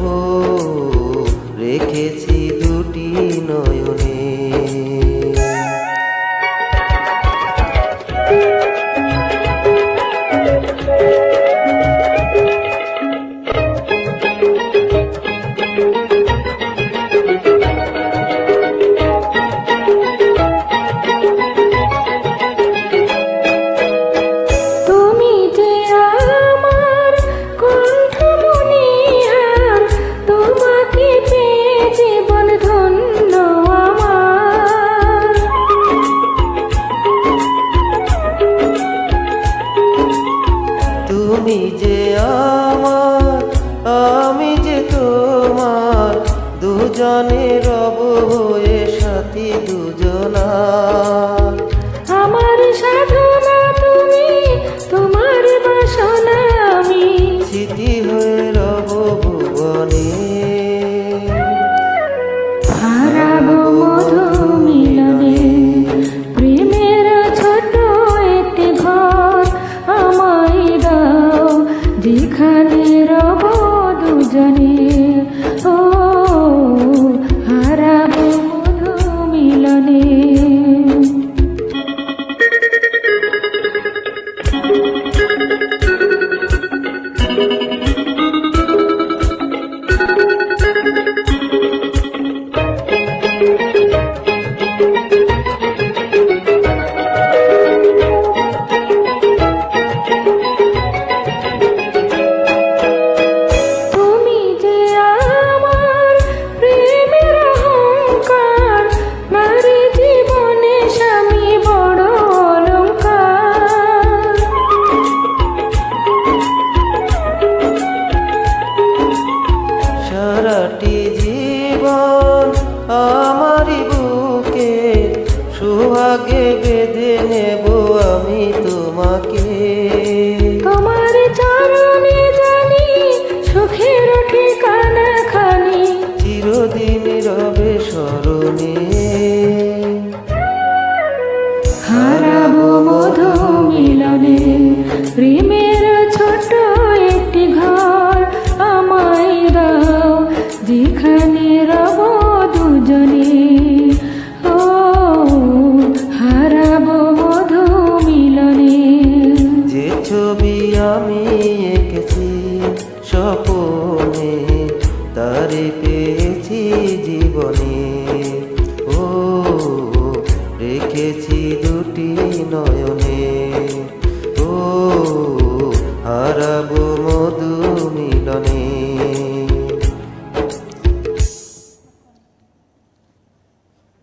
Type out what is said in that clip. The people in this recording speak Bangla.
ও রেখেছি দুটি নয়নে। তুমি যে আমার, আমি যে তোমার, দুজনে রব হয়ে সাথী দুজনার। আমার সাধনা তুমি, তোমার বাসনা আমি, স্মৃতি হয়ে রব ভুবনে। হারাবো মধু মিলনে, প্রেমের ছোট একটি ঘর আমায় দাও, যেখানে রব দুজনে। ও হারাবো মধু মিলনে। সারাটি জীবন আমারই বুকে সোহাগে বেঁধে নেব আমি তোমাকে। তোমার চরণে জানি সুখের ঠিকানা খানি, চিরদিন রবে স্মরণে। হারাবো মধু মিলনে, প্রেমের ছোট একটি ঘর আমায় দাও, যেখানে রব দুজনে। ও হারাবো মধু মিলনে। যে ছবি আমি এঁকেছি স্বপনে, তারে পেয়েছি জীবনে। ও রেখেছি দুটি নয়নে। ও হারাবো মধু মিলনে।